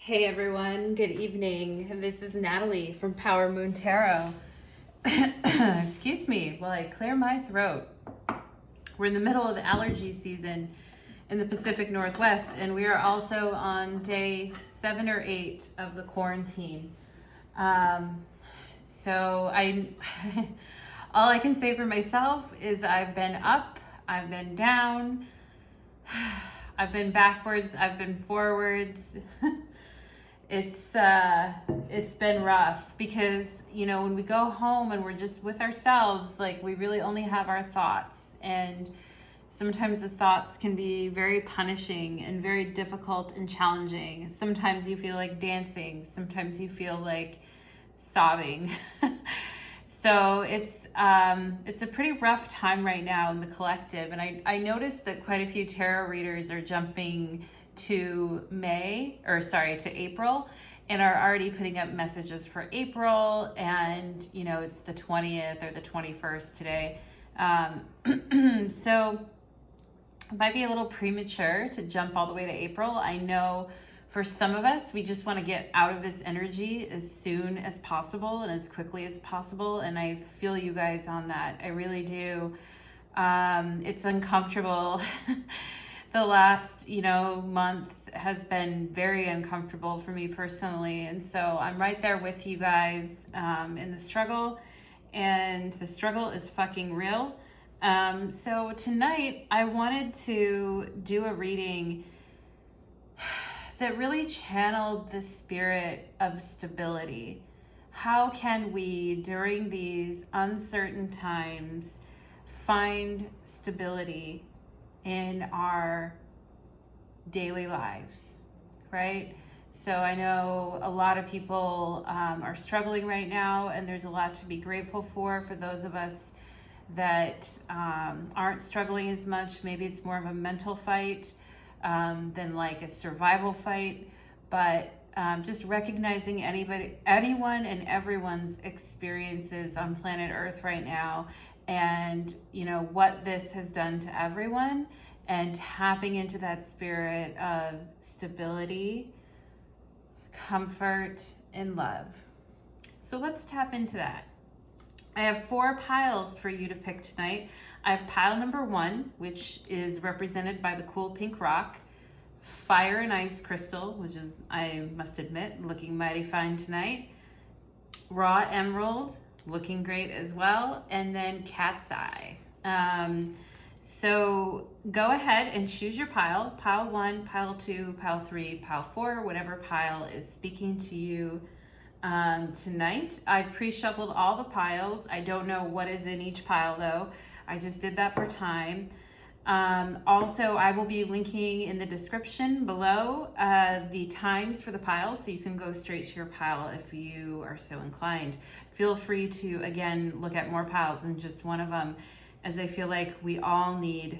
Hey everyone, good evening. This is Natalie from Power Moon Tarot. Excuse me while I clear my throat. We're in the middle of allergy season in the Pacific Northwest, and we are also on day 7 or 8 of the quarantine. So all I can say for myself is I've been up, I've been down, I've been backwards, I've been forwards. It's been rough because, when we go home and we're just with ourselves, like we really only have our thoughts, and sometimes the thoughts can be very punishing and very difficult and challenging. Sometimes you feel like dancing, sometimes you feel like sobbing. So it's a pretty rough time right now in the collective, and I noticed that quite a few tarot readers are jumping to April, and are already putting up messages for April, and it's the 20th or the 21st today. So it might be a little premature to jump all the way to April. I know for some of us, we just want to get out of this energy as soon as possible and as quickly as possible, and I feel you guys on that. I really do. It's uncomfortable. The last, month has been very uncomfortable for me personally. And so I'm right there with you guys in the struggle, and the struggle is fucking real. So tonight I wanted to do a reading that really channeled the spirit of stability. How can we, during these uncertain times, find stability in our daily lives, right? So I know a lot of people are struggling right now, and there's a lot to be grateful for those of us that aren't struggling as much. Maybe it's more of a mental fight than like a survival fight, but just recognizing anyone and everyone's experiences on planet Earth right now, and what this has done to everyone, and tapping into that spirit of stability, comfort, and love. So let's tap into that. I have 4 piles for you to pick tonight. I have pile number 1, which is represented by the cool pink rock, fire and ice crystal, which is, I must admit, looking mighty fine tonight, raw emerald, looking great as well, and then cat's eye. So go ahead and choose your pile 1, pile 2, pile 3, pile 4, whatever pile is speaking to you tonight. I've pre-shuffled all the piles. I don't know what is in each pile though. I just did that for time. Also, I will be linking in the description below the times for the piles, so you can go straight to your pile if you are so inclined. Feel free to, again, look at more piles than just one of them, as I feel like we all need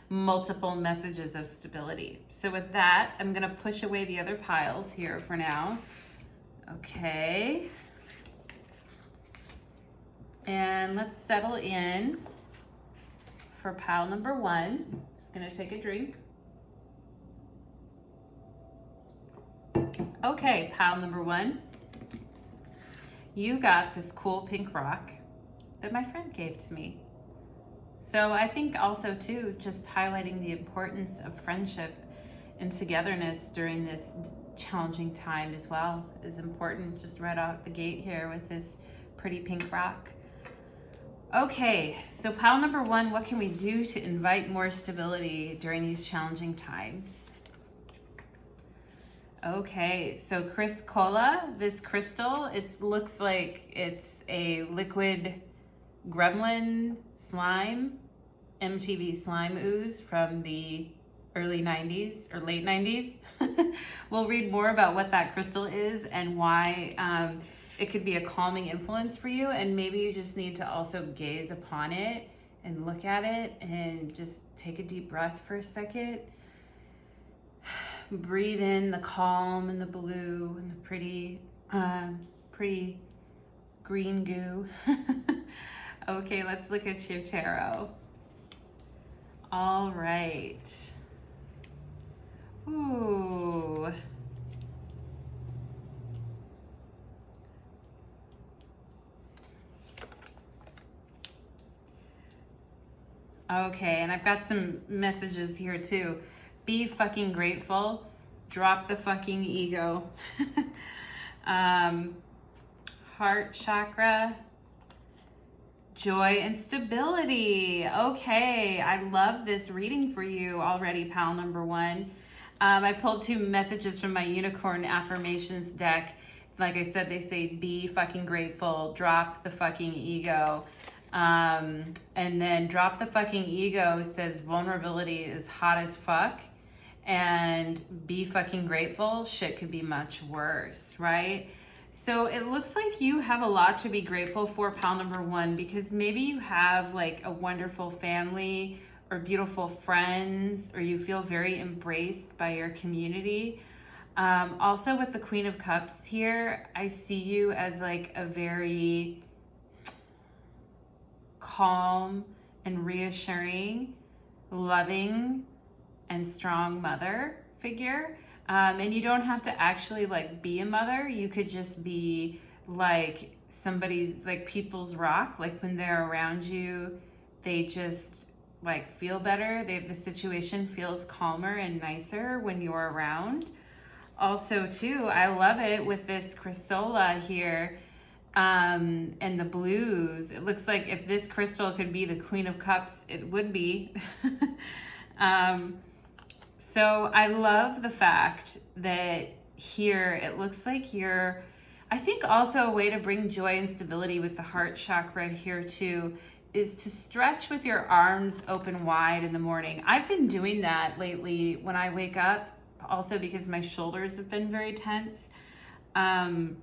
multiple messages of stability. So with that, I'm going to push away the other piles here for now. Okay. And let's settle in for pile number 1. Just gonna take a drink. Okay, pile number 1. You got this cool pink rock that my friend gave to me. So I think also too, just highlighting the importance of friendship and togetherness during this challenging time as well is important, just right out the gate here with this pretty pink rock. Okay, so pile number 1, what can we do to invite more stability during these challenging times? Okay, so Chris Cola, this crystal, it looks like it's a liquid gremlin slime, MTV slime ooze from the early 90s or late 90s. We'll read more about what that crystal is and why it could be a calming influence for you, and maybe you just need to also gaze upon it and look at it and just take a deep breath for a second. Breathe in the calm and the blue and the pretty green goo. Okay, let's look at your tarot. All right. Ooh. Okay, and I've got some messages here too. Be fucking grateful. Drop the fucking ego. um, Heart chakra. Joy and stability. Okay, I love this reading for you already, pal number one. I pulled 2 messages from my unicorn affirmations deck. Like I said, they say be fucking grateful, drop the fucking ego. And then drop the fucking ego says vulnerability is hot as fuck. And be fucking grateful, shit could be much worse, right? So it looks like you have a lot to be grateful for, pal number one, because maybe you have like a wonderful family or beautiful friends, or you feel very embraced by your community. Also with the Queen of Cups here, I see you as like a very calm and reassuring, loving and strong mother figure. And you don't have to actually like be a mother. You could just be like somebody's, like people's rock. Like when they're around you, they just like feel better. The situation feels calmer and nicer when you're around. Also too, I love it with this Chrysola here, and the blues. It looks like if this crystal could be the Queen of Cups, it would be. So I love the fact that here it looks like you're, I think also a way to bring joy and stability with the heart chakra here too is to stretch with your arms open wide in the morning. I've been doing that lately when I wake up, also because my shoulders have been very tense. And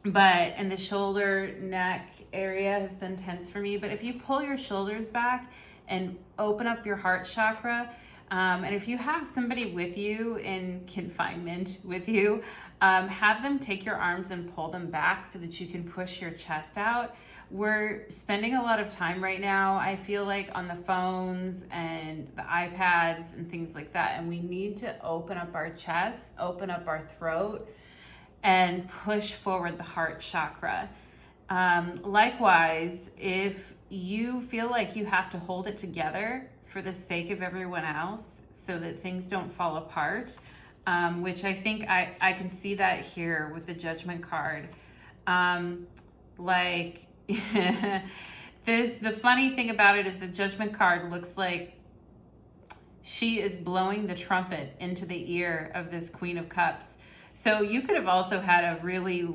the shoulder neck area has been tense for me. But if you pull your shoulders back and open up your heart chakra, and if you have somebody with you in confinement with you, have them take your arms and pull them back so that you can push your chest out. We're spending a lot of time right now, I feel like, on the phones and the iPads and things like that. And we need to open up our chest, open up our throat, and push forward the heart chakra. Likewise, if you feel like you have to hold it together for the sake of everyone else so that things don't fall apart, which I think I can see that here with the Judgment card. The funny thing about it is the Judgment card looks like she is blowing the trumpet into the ear of this Queen of Cups. So you could have also had a really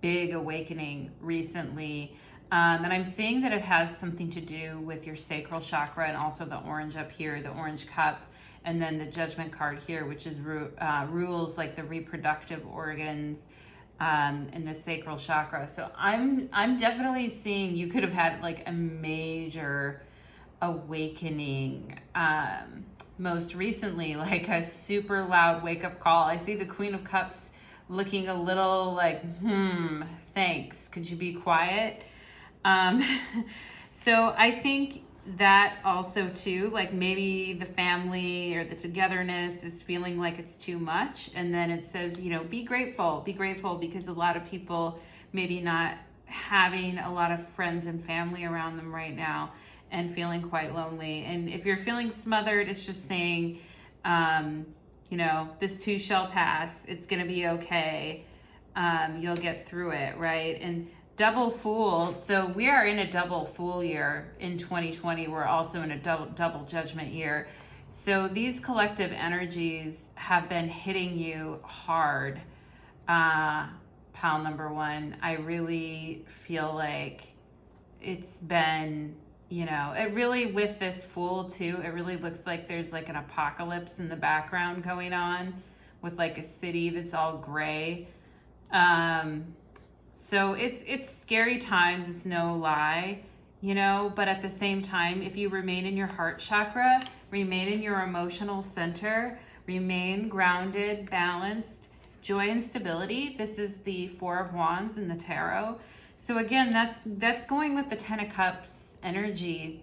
big awakening recently. And I'm seeing that it has something to do with your sacral chakra and also the orange up here, the orange cup, and then the Judgment card here, which is rules like the reproductive organs and the sacral chakra. So I'm definitely seeing you could have had like a major awakening most recently, like a super loud wake-up call. I see the Queen of Cups looking a little like, thanks, could you be quiet? So I think that also too, like maybe the family or the togetherness is feeling like it's too much. And then it says, be grateful because a lot of people maybe not having a lot of friends and family around them right now and feeling quite lonely. And if you're feeling smothered, it's just saying, this too shall pass. It's going to be okay. You'll get through it, right? And double fool. So we are in a double fool year in 2020. We're also in a double judgment year. So these collective energies have been hitting you hard, pal number one. I really feel like it's been, it really, with this fool too, it really looks like there's like an apocalypse in the background going on with like a city that's all gray. So it's scary times, it's no lie, but at the same time, if you remain in your heart chakra, remain in your emotional center, remain grounded, balanced, joy and stability. This is the 4 of Wands in the tarot. So again, that's going with the 10 of Cups energy,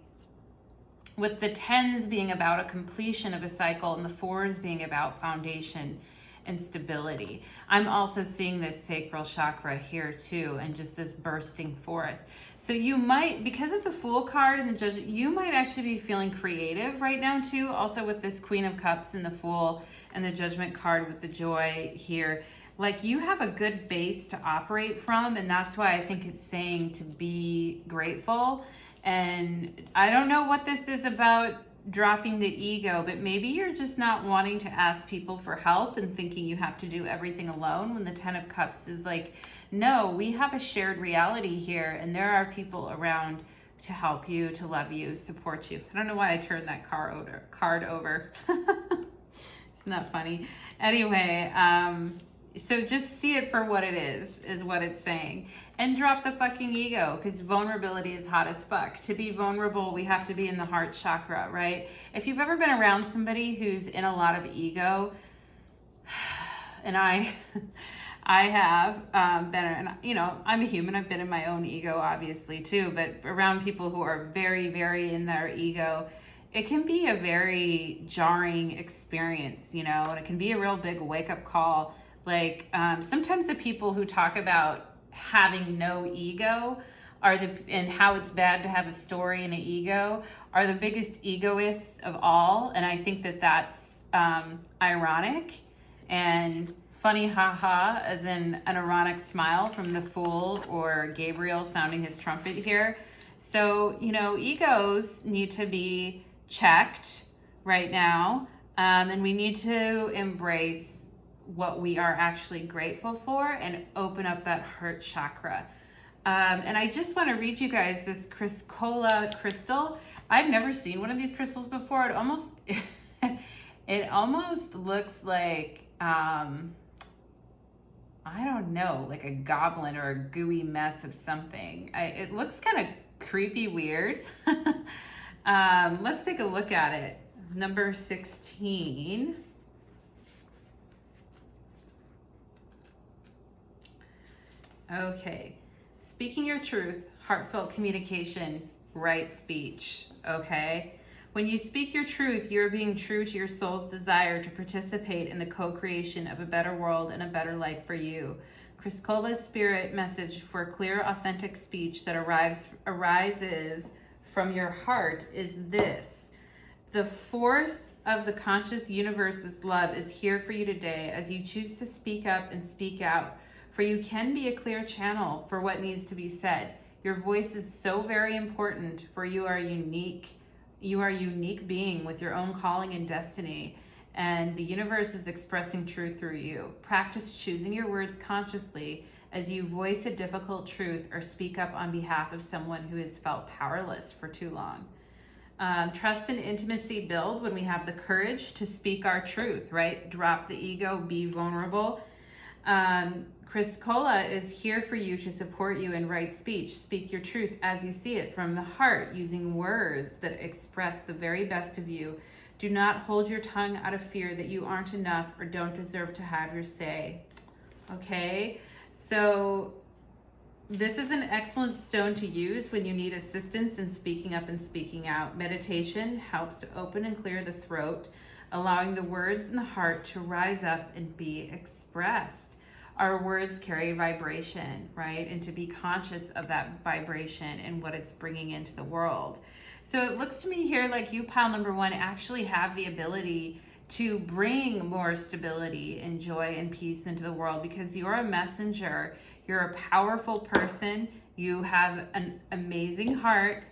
with the 10s being about a completion of a cycle and the 4s being about foundation and stability. I'm also seeing this sacral chakra here too, and just this bursting forth. So you might, because of the Fool card and the Judge, you might actually be feeling creative right now too. Also with this Queen of Cups and the Fool and the Judgment card with the Joy here. Like you have a good base to operate from, and that's why I think it's saying to be grateful. And I don't know what this is about dropping the ego, but maybe you're just not wanting to ask people for help and thinking you have to do everything alone, when the Ten of Cups is like, no, we have a shared reality here, and there are people around to help you, to love you, support you. I don't know why I turned that card over. Isn't that funny? Anyway, so just see it for what it is what it's saying. And drop the fucking ego, because vulnerability is hot as fuck. To be vulnerable, we have to be in the heart chakra, right? If you've ever been around somebody who's in a lot of ego, and I have been, you know, I'm a human, I've been in my own ego obviously too, but around people who are very, very in their ego, it can be a very jarring experience, you know, and it can be a real big wake-up call. Like sometimes the people who talk about having no ego and how it's bad to have a story and an ego are the biggest egoists of all. And I think that that's ironic and funny, haha, as in an ironic smile from the Fool or Gabriel sounding his trumpet here. So, you know, egos need to be checked right now, and we need to embrace what we are actually grateful for and open up that heart chakra. And I just want to read you guys this Cola crystal. I've never seen one of these crystals before. It almost it almost looks like I don't know, like a goblin or a gooey mess of something. It looks kind of creepy weird. Let's take a look at it. Number 16. Okay, speaking your truth, heartfelt communication, right speech, okay? When you speak your truth, you're being true to your soul's desire to participate in the co-creation of a better world and a better life for you. Chris Cola's spirit message for clear, authentic speech that arises from your heart is this: the force of the conscious universe's love is here for you today as you choose to speak up and speak out. For you can be a clear channel for what needs to be said. Your voice is so very important, for you are unique. You are a unique being with your own calling and destiny, and the universe is expressing truth through you. Practice choosing your words consciously as you voice a difficult truth or speak up on behalf of someone who has felt powerless for too long. Trust and intimacy build when we have the courage to speak our truth, right? Drop the ego, be vulnerable. Chris Cola is here for you to support you in right speech. Speak your truth as you see it from the heart, using words that express the very best of you. Do not hold your tongue out of fear that you aren't enough or don't deserve to have your say. Okay, so this is an excellent stone to use when you need assistance in speaking up and speaking out. Meditation helps to open and clear the throat, allowing the words in the heart to rise up and be expressed. Our words carry vibration, right? And to be conscious of that vibration and what it's bringing into the world. So it looks to me here like you, pile number one, actually have the ability to bring more stability and joy and peace into the world, because you're a messenger. You're a powerful person. You have an amazing heart.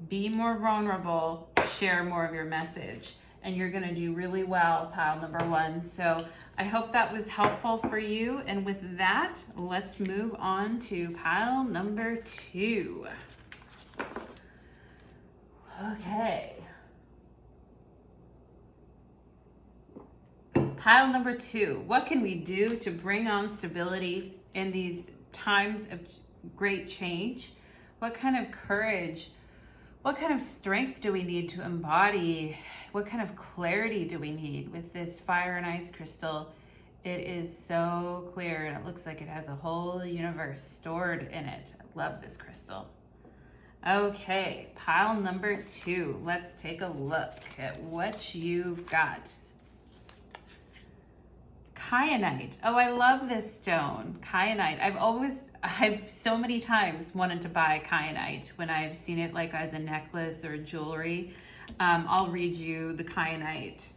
Be more vulnerable. Share more of your message. And you're going to do really well, pile number one. So I hope that was helpful for you. And with that, let's move on to pile number two. Okay. Pile number two. What can we do to bring on stability in these times of great change? What kind of courage, what kind of strength do we need to embody? What kind of clarity do we need with this fire and ice crystal? It is so clear, and it looks like it has a whole universe stored in it. I love this crystal. Okay, pile number two. Let's take a look at what you've got. Kyanite. Oh, I love this stone, kyanite. I've so many times wanted to buy kyanite when I've seen it like as a necklace or jewelry. I'll read you the kyanite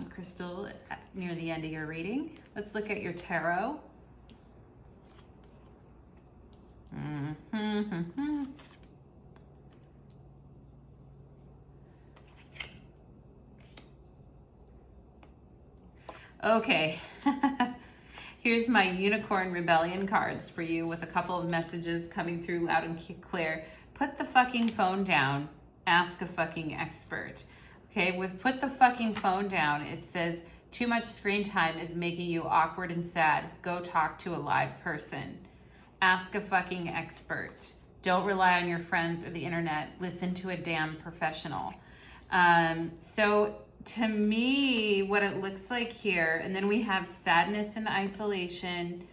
crystal near the end of your reading. Let's look at your tarot. Okay. Here's my Unicorn Rebellion cards for you with a couple of messages coming through loud and clear. Put the fucking phone down. Ask a fucking expert. Okay, with put the fucking phone down, it says too much screen time is making you awkward and sad. Go talk to a live person. Ask a fucking expert. Don't rely on your friends or the internet. Listen to a damn professional. So to me, what it looks like here, and then we have sadness and isolation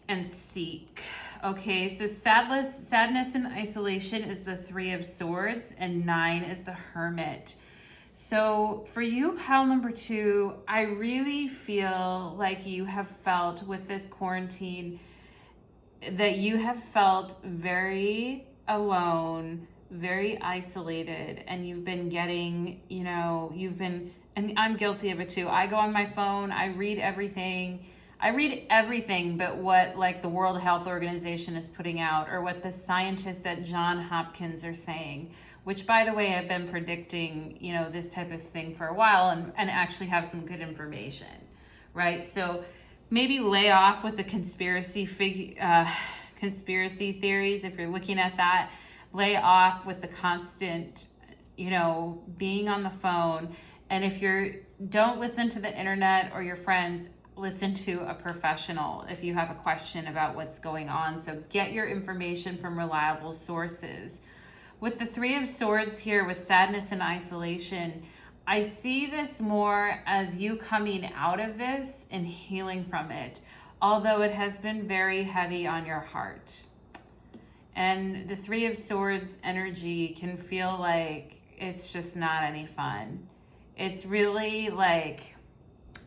and seek. Okay, so sadness and isolation is the Three of Swords, and 9 is the Hermit. So for you, pile number 2, I really feel like you have felt with this quarantine that you have felt very alone, very isolated, and you've been getting, and I'm guilty of it too. I go on my phone, I read everything but what like the World Health Organization is putting out, or what the scientists at Johns Hopkins are saying, which by the way, have been predicting, this type of thing for a while and actually have some good information, right? So maybe lay off with the conspiracy theories. If you're looking at that, lay off with the constant, being on the phone. And if don't listen to the internet or your friends, listen to a professional if you have a question about what's going on. So get your information from reliable sources. With the Three of Swords here with sadness and isolation, I see this more as you coming out of this and healing from it, although it has been very heavy on your heart. And the Three of Swords energy can feel like it's just not any fun. It's really like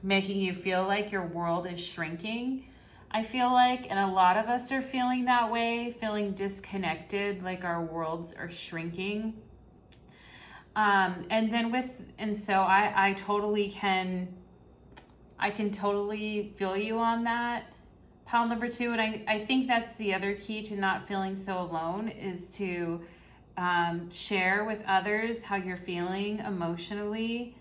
making you feel like your world is shrinking, I feel like, and a lot of us are feeling that way, feeling disconnected, like our worlds are shrinking. So I can totally feel you on that, pile number 2. And I think that's the other key to not feeling so alone, is to share with others how you're feeling emotionally,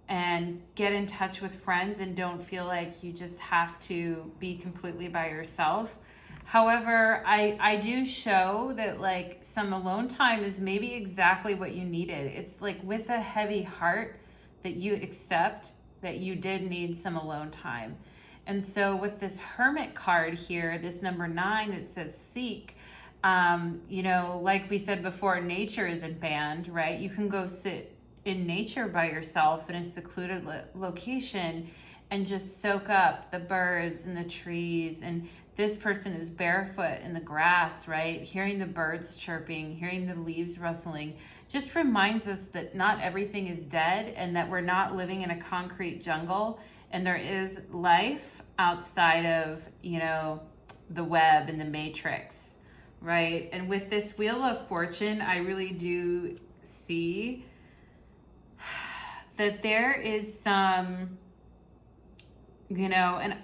and get in touch with friends, and don't feel like you just have to be completely by yourself. However, I do show that like some alone time is maybe exactly what you needed. It's like with a heavy heart that you accept that you did need some alone time. And so with this Hermit card here, this number 9, it says seek, like we said before, nature isn't banned, right? You can go sit in nature by yourself in a secluded location and just soak up the birds and the trees. And this person is barefoot in the grass, right? Hearing the birds chirping, hearing the leaves rustling, just reminds us that not everything is dead, and that we're not living in a concrete jungle, and there is life outside of, the web and the matrix, right? And with this Wheel of Fortune, I really do see that there is some, and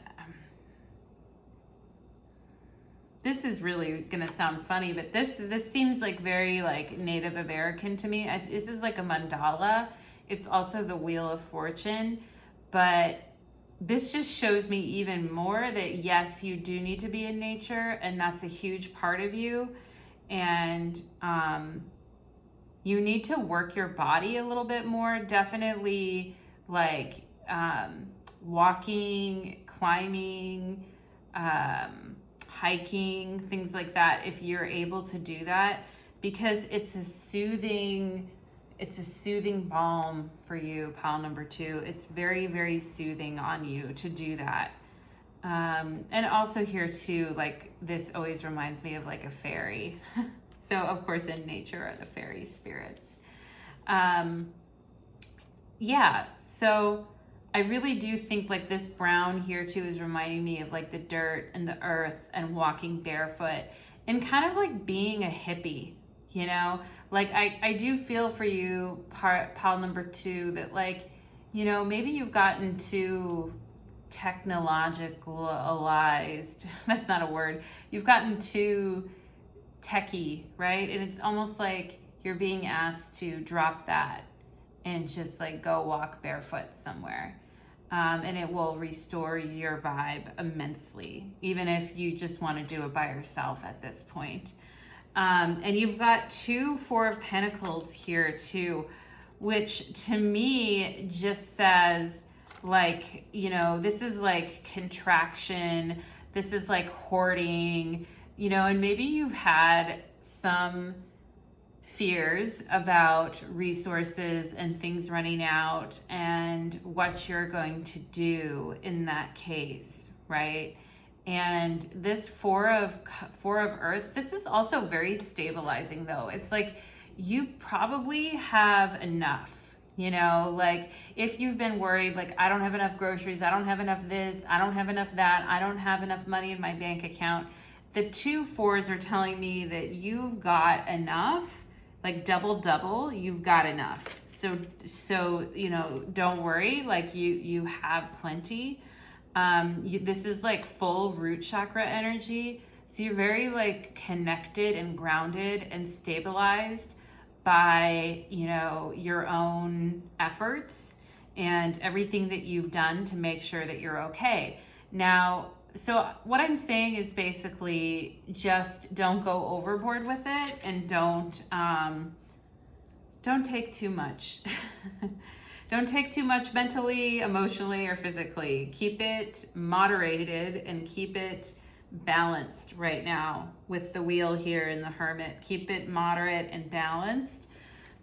this is really gonna sound funny, but this seems like very like Native American to me. This is like a mandala. It's also the Wheel of Fortune, but this just shows me even more that yes, you do need to be in nature, and that's a huge part of you. And you need to work your body a little bit more. Definitely like walking, climbing, hiking, things like that, if you're able to do that, because it's a soothing balm for you, pile number 2. It's very, very soothing on you to do that. And also here too, like this always reminds me of like a fairy. So of course in nature are the fairy spirits. So I really do think like this brown here too is reminding me of like the dirt and the earth and walking barefoot and kind of like being a hippie, you know? Like I do feel for you, pile number 2, that like, you know, maybe you've gotten too technologicalized. That's not a word. You've gotten too techie, right? And it's almost like you're being asked to drop that and just like go walk barefoot somewhere. And it will restore your vibe immensely, even if you just want to do it by yourself at this point. And you've got 2 4 of Pentacles here too, which to me just says like, you know, this is like contraction, this is like hoarding, you know, and maybe you've had some fears about resources and things running out and what you're going to do in that case, right? And this four of earth, this is also very stabilizing though. It's like you probably have enough, you know, like if you've been worried, like I don't have enough groceries, I don't have enough this, I don't have enough that, I don't have enough money in my bank account. The 2 4s are telling me that you've got enough, like double, you've got enough. So, you know, don't worry, like you have plenty. This is like full root chakra energy. So you're very like connected and grounded and stabilized by, you know, your own efforts and everything that you've done to make sure that you're okay. Now, so what I'm saying is basically just don't go overboard with it and don't take too much. Don't take too much mentally, emotionally, or physically. Keep it moderated and keep it balanced right now with the wheel here in the Hermit. Keep it moderate and balanced.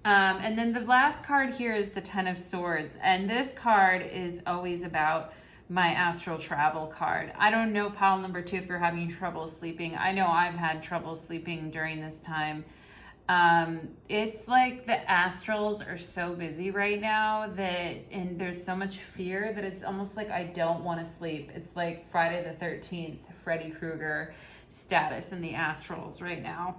And then the last card here is the 10 of Swords. And this card is always about my astral travel card. I don't know, pile number 2, if you're having trouble sleeping. I know I've had trouble sleeping during this time. It's like the astrals are so busy right now and there's so much fear that it's almost like I don't want to sleep. It's like Friday the 13th, Freddy Krueger status in the astrals right now.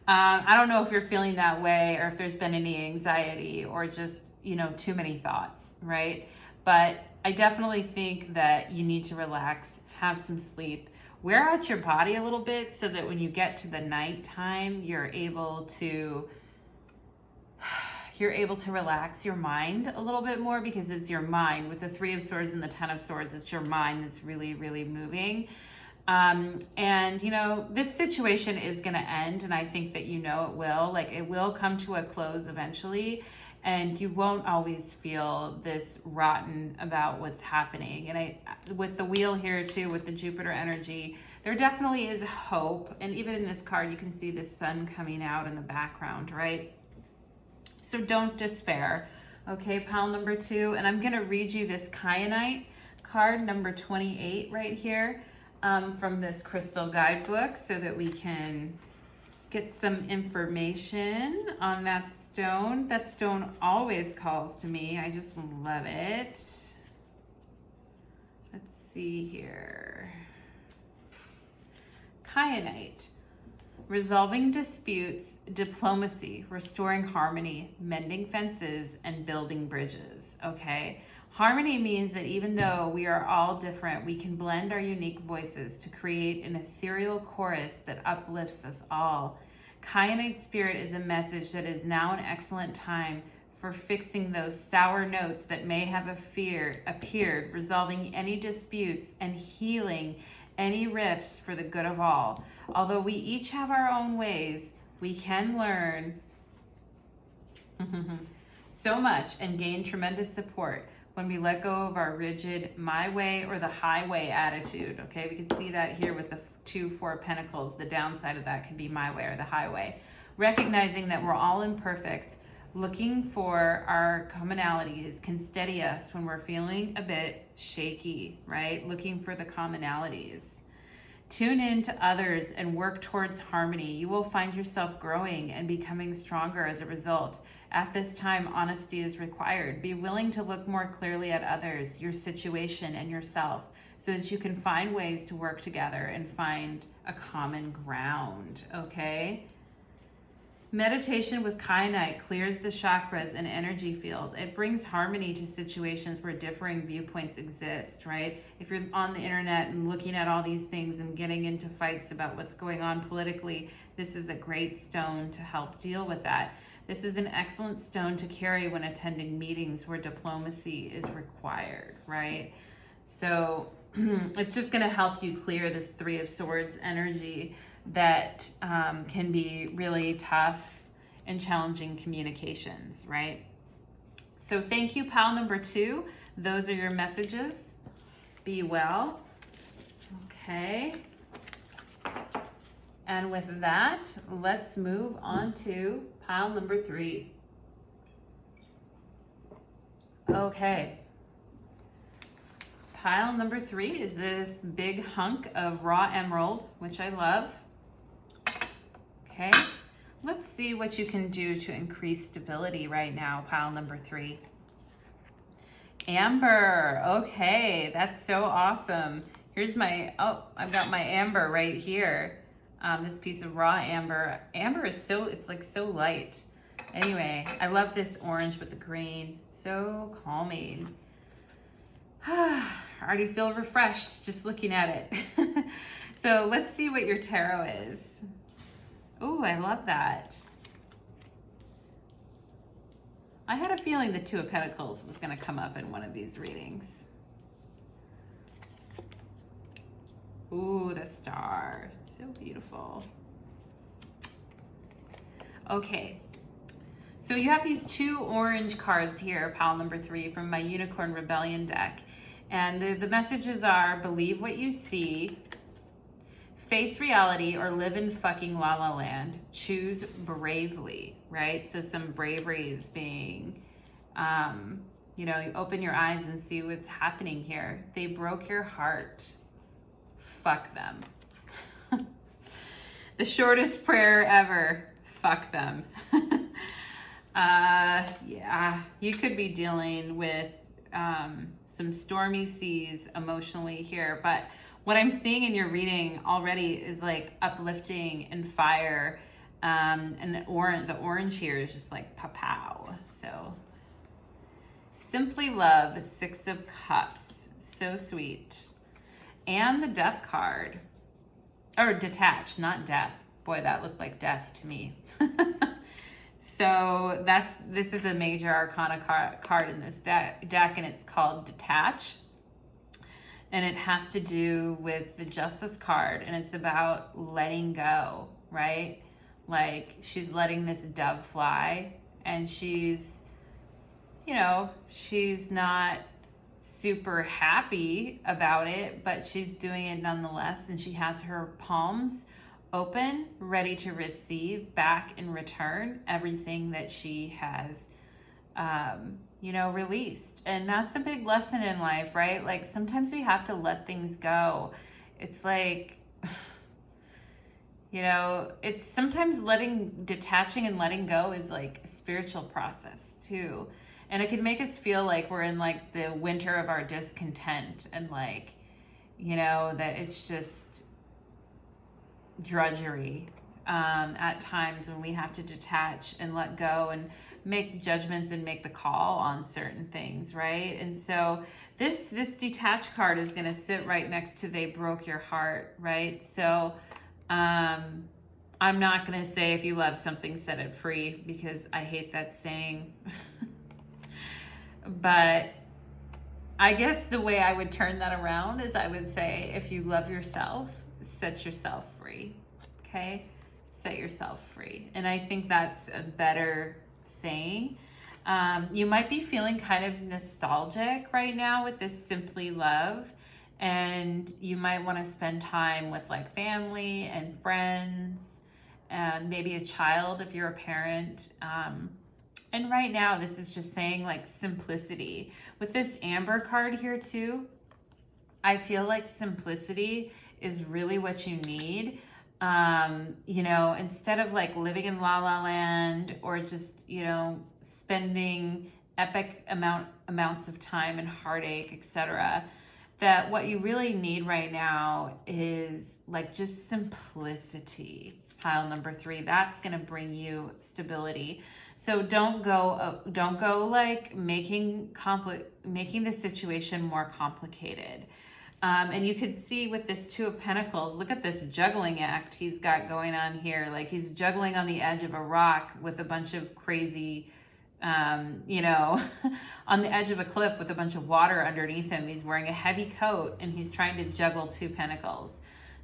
I don't know if you're feeling that way or if there's been any anxiety or just, you know, too many thoughts, right? But I definitely think that you need to relax, have some sleep, wear out your body a little bit so that when you get to the nighttime, you're able to relax your mind a little bit more, because it's your mind. With the 3 of Swords and the 10 of Swords, it's your mind that's really, really moving. And you know, this situation is going to end, and I think that you know it will. Like, it will come to a close eventually, and you won't always feel this rotten about what's happening. And with the wheel here too, with the Jupiter energy, there definitely is hope. And even in this card, you can see the sun coming out in the background, right? So don't despair. Okay, pile number 2, and I'm going to read you this kyanite card, number 28 right here, from this crystal guidebook, so that we can get some information on that stone. That stone always calls to me. I just love it. Let's see here. Kyanite. Resolving disputes, diplomacy, restoring harmony, mending fences, and building bridges, okay? Harmony means that even though we are all different, we can blend our unique voices to create an ethereal chorus that uplifts us all. Kyanite spirit is a message that is now an excellent time for fixing those sour notes that may have appeared, resolving any disputes, and healing any rifts for the good of all. Although we each have our own ways, we can learn so much and gain tremendous support when we let go of our rigid my way or the highway attitude. Okay, we can see that here with the 2 4 Pentacles. The downside of that can be my way or the highway. Recognizing that we're all imperfect, looking for our commonalities can steady us when we're feeling a bit shaky, right? Looking for the commonalities. Tune in to others and work towards harmony. You will find yourself growing and becoming stronger as a result. At this time, honesty is required. Be willing to look more clearly at others, your situation, and yourself, so that you can find ways to work together and find a common ground, okay? Meditation with kyanite clears the chakras and energy field. It brings harmony to situations where differing viewpoints exist, right? If you're on the internet and looking at all these things and getting into fights about what's going on politically, this is a great stone to help deal with that. This is an excellent stone to carry when attending meetings where diplomacy is required, right? So it's just going to help you clear this Three of Swords energy that can be really tough and challenging communications, right? So thank you, pile number 2. Those are your messages. Be well. Okay. And with that, let's move on to pile number 3. Okay. Pile number 3 is this big hunk of raw emerald, which I love. Okay, let's see what you can do to increase stability right now, pile number 3. Amber, okay, that's so awesome. Here's my, I've got my amber right here. This piece of raw amber. Amber is it's like so light. Anyway, I love this orange with the green. So calming. I already feel refreshed just looking at it. So let's see what your tarot is. Ooh, I love that. I had a feeling the Two of Pentacles was going to come up in one of these readings. Ooh, the Star. So beautiful. Okay. So you have these 2 orange cards here, pile number 3, from my Unicorn Rebellion deck. And the messages are, believe what you see, face reality, or live in fucking la la land. Choose bravely, right? So some bravery is being, you open your eyes and see what's happening here. They broke your heart. Fuck them. The shortest prayer ever. Fuck them. Yeah, you could be dealing with some stormy seas emotionally here, but what I'm seeing in your reading already is like uplifting and fire, and the orange here is just like pow. So simply love, 6 of Cups, so sweet. And the Death card, or detach, not death. Boy, that looked like death to me. So this is a major arcana card in this deck, and it's called Detach. And it has to do with the Justice card, and it's about letting go, right? Like she's letting this dove fly, and she's not super happy about it, but she's doing it nonetheless, and she has her palms open, ready to receive back in return everything that she has released. And that's a big lesson in life, right? Like sometimes we have to let things go. It's like, it's sometimes detaching and letting go is like a spiritual process too. And it can make us feel like we're in like the winter of our discontent, and like, that it's just drudgery at times when we have to detach and let go and make judgments and make the call on certain things, right? And so this detached card is going to sit right next to they broke your heart, right? So I'm not going to say if you love something, set it free, because I hate that saying. But I guess the way I would turn that around is I would say, if you love yourself, set yourself free, okay? Set yourself free. And I think that's a better saying. You might be feeling kind of nostalgic right now with this Simply Love, and you might want to spend time with like family and friends, and maybe a child if you're a parent. And right now, this is just saying like simplicity. With this Amber card here too, I feel like simplicity is really what you need. You know, instead of like living in la la land or just, you know, spending epic amounts of time and heartache, etc., that what you really need right now is like just simplicity. Pile number 3, that's going to bring you stability. So don't go like making the situation more complicated. And you could see with this 2 of Pentacles, look at this juggling act he's got going on here. Like he's juggling on the edge of a rock with a bunch of crazy, you know, on the edge of a cliff with a bunch of water underneath him. He's wearing a heavy coat and he's trying to juggle 2 pentacles.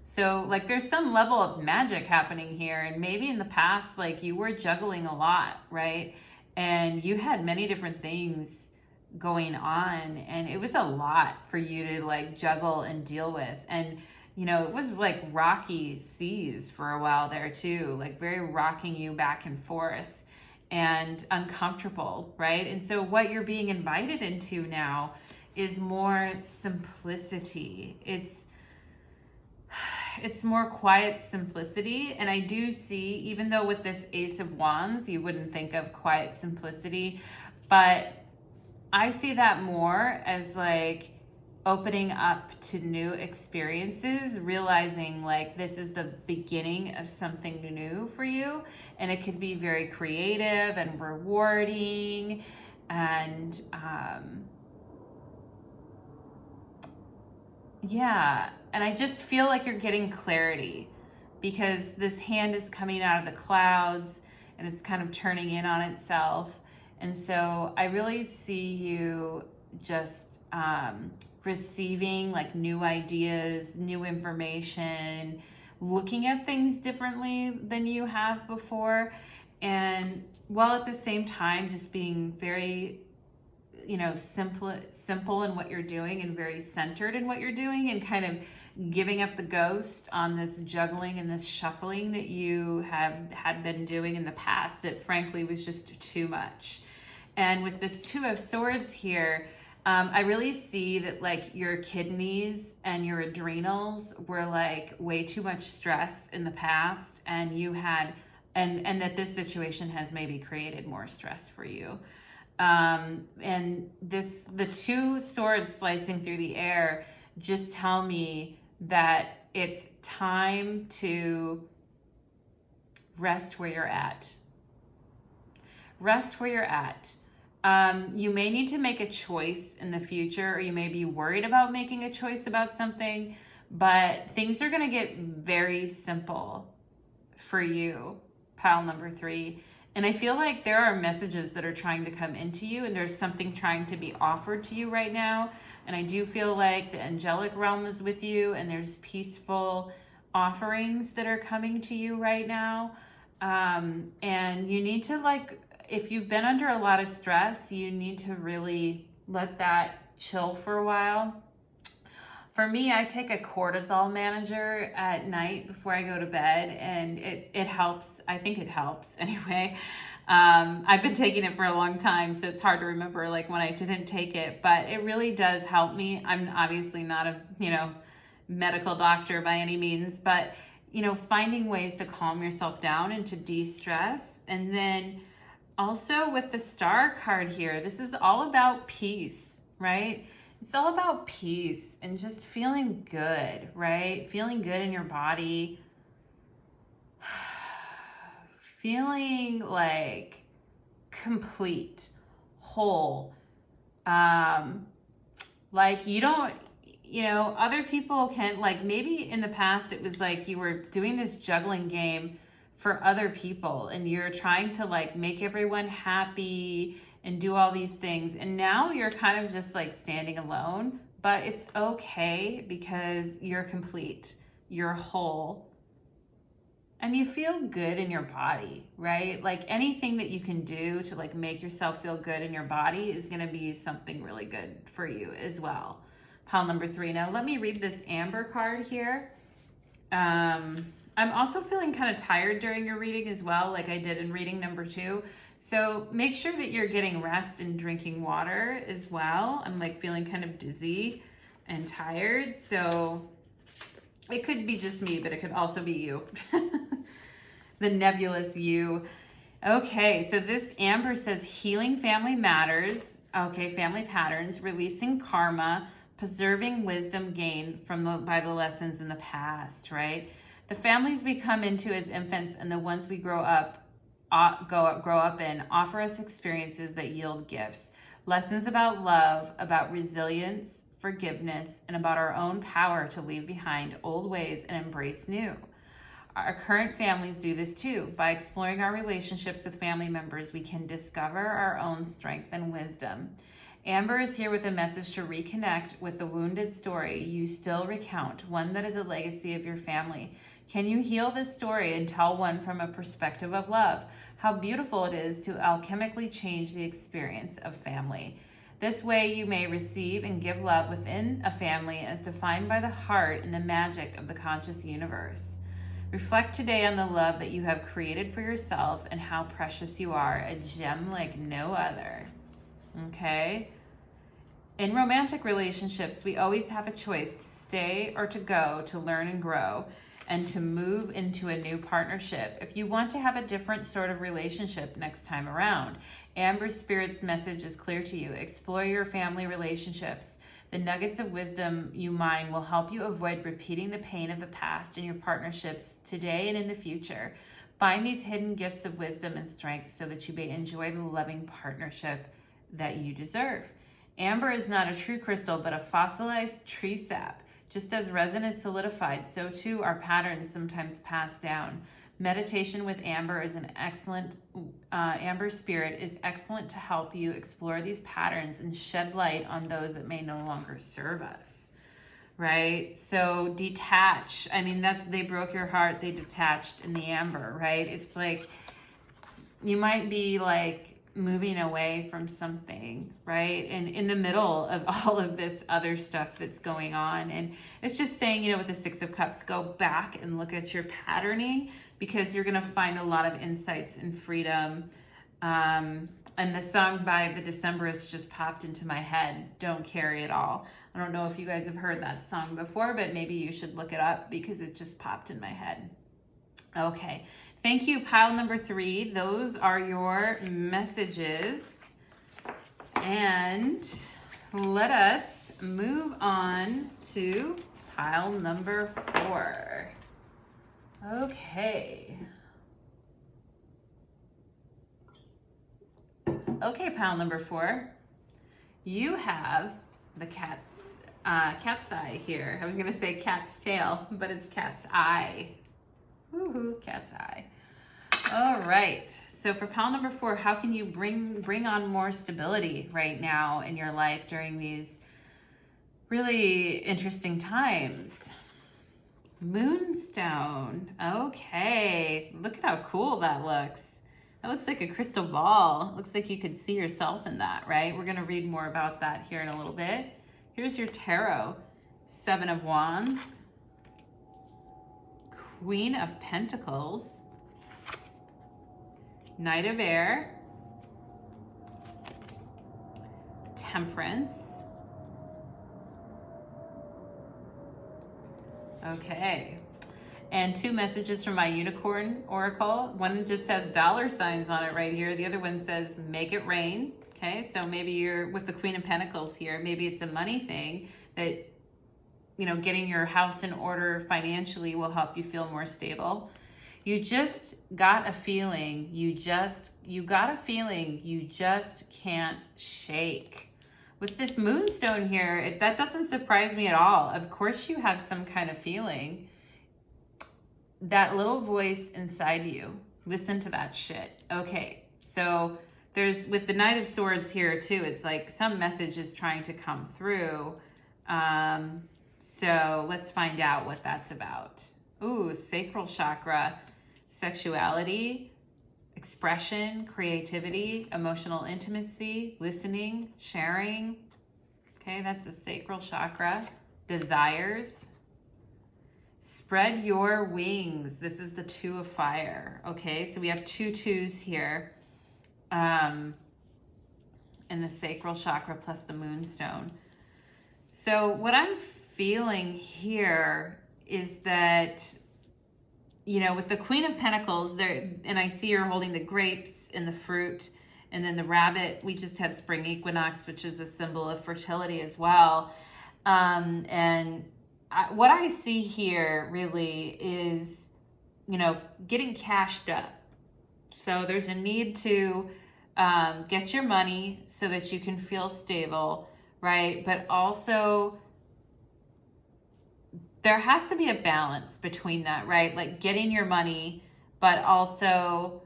So like there's some level of magic happening here. And maybe in the past, like you were juggling a lot, right? And you had many different things going on and it was a lot for you to like juggle and deal with. And you know, it was like rocky seas for a while there too, like very rocking you back and forth and uncomfortable, right? And so what you're being invited into now is more simplicity. It's more quiet simplicity. And I do see, even though with this Ace of Wands you wouldn't think of quiet simplicity, but I see that more as like opening up to new experiences, realizing like this is the beginning of something new for you. And it could be very creative and rewarding. And yeah, and I just feel like you're getting clarity because this hand is coming out of the clouds and it's kind of turning in on itself. And so I really see you just receiving like new ideas, new information, looking at things differently than you have before. And while at the same time, just being very, you know, simple in what you're doing and very centered in what you're doing and kind of giving up the ghost on this juggling and this shuffling that you had been doing in the past that frankly was just too much. And with this 2 of Swords here, I really see that like your kidneys and your adrenals were like way too much stress in the past, and you had, and that this situation has maybe created more stress for you. And the 2 swords slicing through the air just tell me that it's time to rest where you're at. Rest where you're at. You may need to make a choice in the future, or you may be worried about making a choice about something, but things are going to get very simple for you, pile number 3. And I feel like there are messages that are trying to come into you, and there's something trying to be offered to you right now. And I do feel like the angelic realm is with you, and there's peaceful offerings that are coming to you right now. And you need to like, if you've been under a lot of stress, you need to really let that chill for a while. For me, I take a cortisol manager at night before I go to bed, and it helps. I think it helps anyway. I've been taking it for a long time, so it's hard to remember like when I didn't take it, but it really does help me. I'm obviously not a, you know, medical doctor by any means, but you know, finding ways to calm yourself down and to de-stress. And then also with the Star card here, this is all about peace, right? It's all about peace and just feeling good, right? Feeling good in your body. Feeling like complete, whole. Like you don't, you know, other people can, like maybe in the past it was like you were doing this juggling game for other people and you're trying to like make everyone happy and do all these things. And now you're kind of just like standing alone, but it's okay because you're complete, you're whole, and you feel good in your body, right? Like anything that you can do to like make yourself feel good in your body is going to be something really good for you as well. Pile number 3. Now let me read this Amber card here. I'm also feeling kind of tired during your reading as well, like I did in reading number 2. So make sure that you're getting rest and drinking water as well. I'm like feeling kind of dizzy and tired. So It could be just me, but it could also be you. The nebulous you. Okay, so this Amber says healing family matters. Okay, family patterns, releasing karma, preserving wisdom gained by the lessons in the past, right? The families we come into as infants and the ones we grow up in offer us experiences that yield gifts. Lessons about love, about resilience, forgiveness, and about our own power to leave behind old ways and embrace new. Our current families do this too. By exploring our relationships with family members, we can discover our own strength and wisdom. Amber is here with a message to reconnect with the wounded story you still recount, one that is a legacy of your family. Can you heal this story and tell one from a perspective of love? How beautiful it is to alchemically change the experience of family. This way you may receive and give love within a family as defined by the heart and the magic of the conscious universe. Reflect today on the love that you have created for yourself and how precious you are, a gem like no other. Okay? In romantic relationships, we always have a choice to stay or to go, to learn and grow, and to move into a new partnership. If you want to have a different sort of relationship next time around, Amber Spirit's message is clear to you. Explore your family relationships. The nuggets of wisdom you mine will help you avoid repeating the pain of the past in your partnerships today and in the future. Find these hidden gifts of wisdom and strength so that you may enjoy the loving partnership that you deserve. Amber is not a true crystal, but a fossilized tree sap. Just as resin is solidified, so too are patterns sometimes passed down. Meditation with Amber is an excellent, Amber Spirit is excellent to help you explore these patterns and shed light on those that may no longer serve us, right? So detach, I mean, they broke your heart, they detached in the Amber, right? It's like, you might be like moving away from something, right? And in the middle of all of this other stuff that's going on. And it's just saying, with the Six of Cups, go back and look at your patterning because you're going to find a lot of insights and freedom. And the song by the Decemberists just popped into my head, Don't Carry It All. I don't know if you guys have heard that song before, but maybe you should look it up because it just popped in my head. Okay, thank you, pile number 3. Those are your messages. And let us move on to pile number 4. Okay. Okay, pile number 4. You have the cat's eye here. I was going to say cat's tail, but it's cat's eye. Woohoo, cat's eye. All right. So for pile number 4, how can you bring on more stability right now in your life during these really interesting times? Moonstone. Okay. Look at how cool that looks. That looks like a crystal ball. Looks like you could see yourself in that, right? We're going to read more about that here in a little bit. Here's your tarot. 7 of Wands. Queen of Pentacles, Knight of Air, Temperance. Okay. And 2 messages from my unicorn oracle. One just has dollar signs on it right here. The other one says, make it rain. Okay, so maybe you're with the Queen of Pentacles here. Maybe it's a money thing that getting your house in order financially will help you feel more stable. You just got a feeling, you got a feeling you just can't shake. With this moonstone here, that doesn't surprise me at all. Of course you have some kind of feeling. That little voice inside you, listen to that shit. Okay, so with the Knight of Swords here too, it's like some message is trying to come through. So let's find out what that's about. Ooh, sacral chakra, sexuality, expression, creativity, emotional intimacy, listening, sharing. Okay, that's the sacral chakra. Desires. Spread your wings. This is the 2 of Fire. Okay, so we have 2 2s here. In the sacral chakra plus the moonstone. So what I'm feeling here is that, you know, with the Queen of Pentacles there, and I see her holding the grapes and the fruit, and then the rabbit. We just had spring equinox, which is a symbol of fertility as well. What I see here really is, you know, getting cashed up. So there's a need to get your money so that you can feel stable, right? But also there has to be a balance between that, right? Like getting your money, but also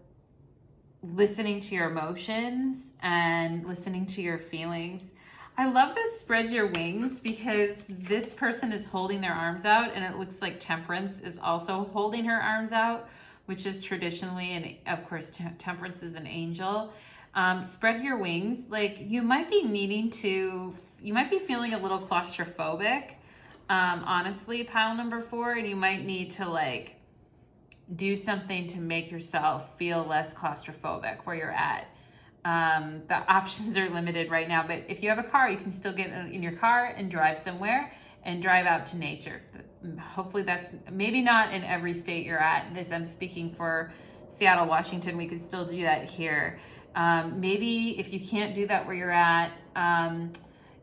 listening to your emotions and listening to your feelings. I love this spread your wings because this person is holding their arms out, and it looks like Temperance is also holding her arms out, which is traditionally, and of course, Temperance is an angel. Spread your wings. Like you might be feeling a little claustrophobic. Honestly, pile number 4, and you might need to like do something to make yourself feel less claustrophobic where you're at. The options are limited right now, but if you have a car, you can still get in your car and drive somewhere and drive out to nature. Hopefully that's maybe not in every state you're at. This, I'm speaking for Seattle, Washington. We can still do that here. Maybe if you can't do that where you're at,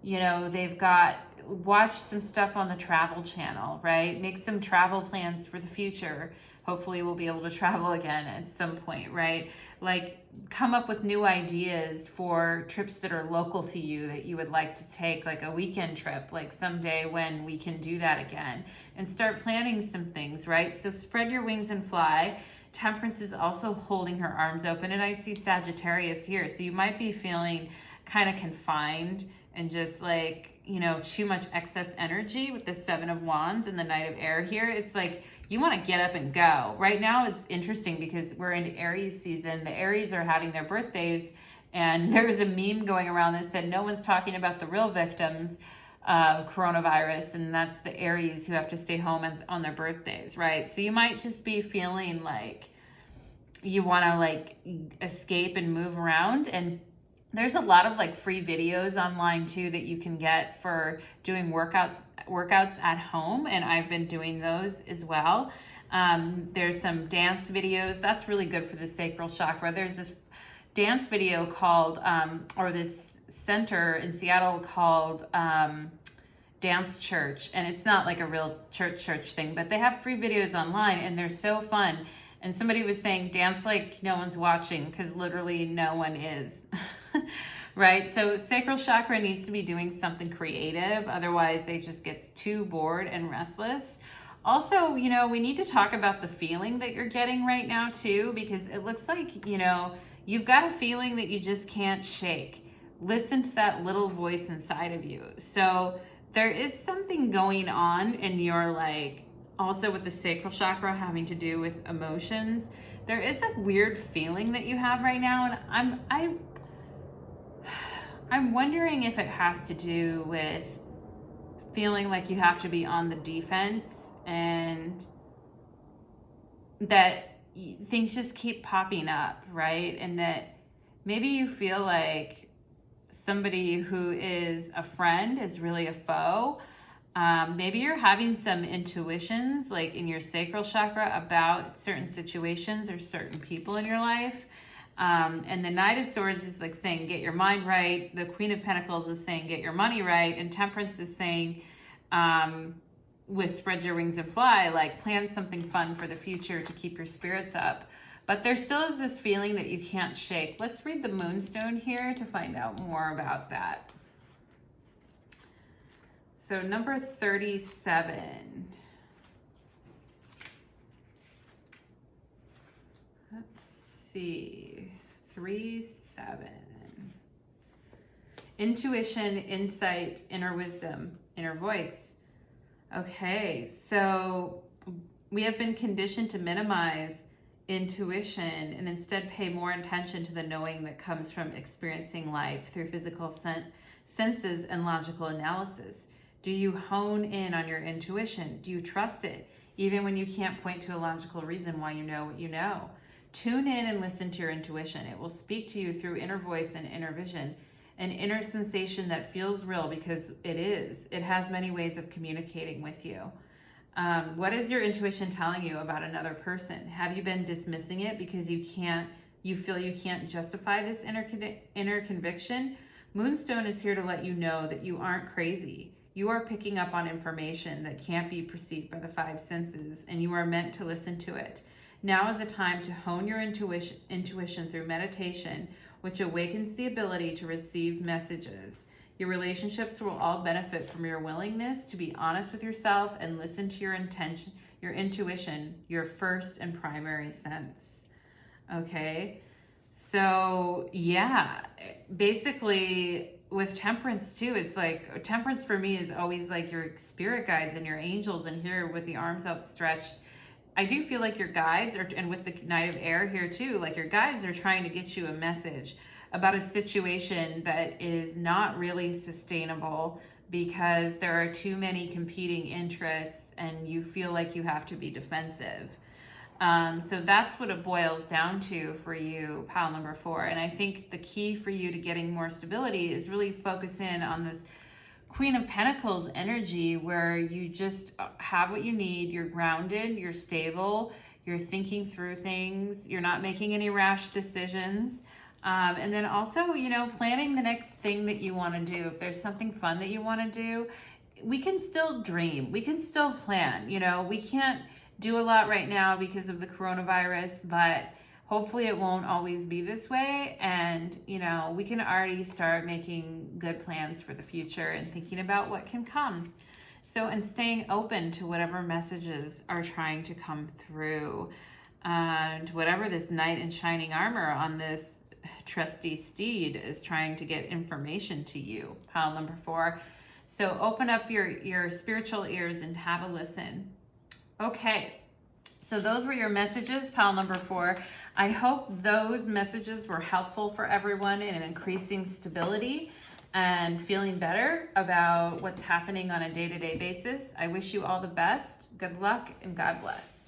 you know, they've got, watch some stuff on the Travel Channel, right? Make some travel plans for the future. Hopefully we'll be able to travel again at some point, right? Like come up with new ideas for trips that are local to you that you would like to take, like a weekend trip, like someday when we can do that again, and start planning some things, right? So spread your wings and fly. Temperance is also holding her arms open, and I see Sagittarius here. So you might be feeling kind of confined and just like, you know, too much excess energy with the 7 of Wands and the Knight of Air here. It's like you want to get up and go. Right now it's interesting because we're in Aries season. The Aries are having their birthdays, and there was a meme going around that said no one's talking about the real victims of coronavirus, and that's the Aries who have to stay home on their birthdays, right? So you might just be feeling like you want to like escape and move around, and there's a lot of like free videos online too that you can get for doing workouts at home, and I've been doing those as well. There's some dance videos that's really good for the sacral chakra. There's this dance video called or this center in Seattle called Dance Church, and it's not like a real church thing, but they have free videos online and they're so fun. And somebody was saying dance like no one's watching, because literally no one is. Right? So sacral chakra needs to be doing something creative. Otherwise, they just get too bored and restless. Also, you know, we need to talk about the feeling that you're getting right now too, because it looks like, you know, you've got a feeling that you just can't shake. Listen to that little voice inside of you. So there is something going on in your like, also with the sacral chakra having to do with emotions. There is a weird feeling that you have right now, and I'm wondering if it has to do with feeling like you have to be on the defense and that things just keep popping up, right? And that maybe you feel like somebody who is a friend is really a foe. Maybe you're having some intuitions like in your sacral chakra about certain situations or certain people in your life. And the Knight of Swords is like saying, get your mind right. The Queen of Pentacles is saying, get your money right. And Temperance is saying, with spread your wings and fly, like plan something fun for the future to keep your spirits up. But there still is this feeling that you can't shake. Let's read the Moonstone here to find out more about that. So number 37. Let's see. 3-7. Intuition, insight, inner wisdom, inner voice. Okay, so we have been conditioned to minimize intuition and instead pay more attention to the knowing that comes from experiencing life through physical senses and logical analysis. Do you hone in on your intuition? Do you trust it, even when you can't point to a logical reason why you know what you know? Tune in and listen to your intuition. It will speak to you through inner voice and inner vision, an inner sensation that feels real because it is. It has many ways of communicating with you. What is your intuition telling you about another person? Have you been dismissing it because you feel you can't justify this inner conviction? Moonstone is here to let you know that you aren't crazy. You are picking up on information that can't be perceived by the five senses, and you are meant to listen to it. Now is the time to hone your intuition through meditation, which awakens the ability to receive messages. Your relationships will all benefit from your willingness to be honest with yourself and listen to your intuition, your first and primary sense. Okay? So, yeah, basically with temperance too, it's like temperance for me is always like your spirit guides and your angels, and here with the arms outstretched, I do feel like your guides are, and with the Knight of Air here too, like your guides are trying to get you a message about a situation that is not really sustainable because there are too many competing interests and you feel like you have to be defensive. So that's what it boils down to for you, pile number 4. And I think the key for you to getting more stability is really focus in on this Queen of Pentacles energy where you just have what you need. You're grounded, you're stable, you're thinking through things, you're not making any rash decisions. And then also, you know, planning the next thing that you want to do. If there's something fun that you want to do, we can still dream. We can still plan. You know, we can't do a lot right now because of the coronavirus, but hopefully it won't always be this way. And, you know, we can already start making good plans for the future and thinking about what can come. So, and staying open to whatever messages are trying to come through. And whatever this knight in shining armor on this trusty steed is trying to get information to you, pile number 4. So open up your spiritual ears and have a listen. Okay, so those were your messages, pile number 4. I hope those messages were helpful for everyone in increasing stability and feeling better about what's happening on a day-to-day basis. I wish you all the best. Good luck and God bless.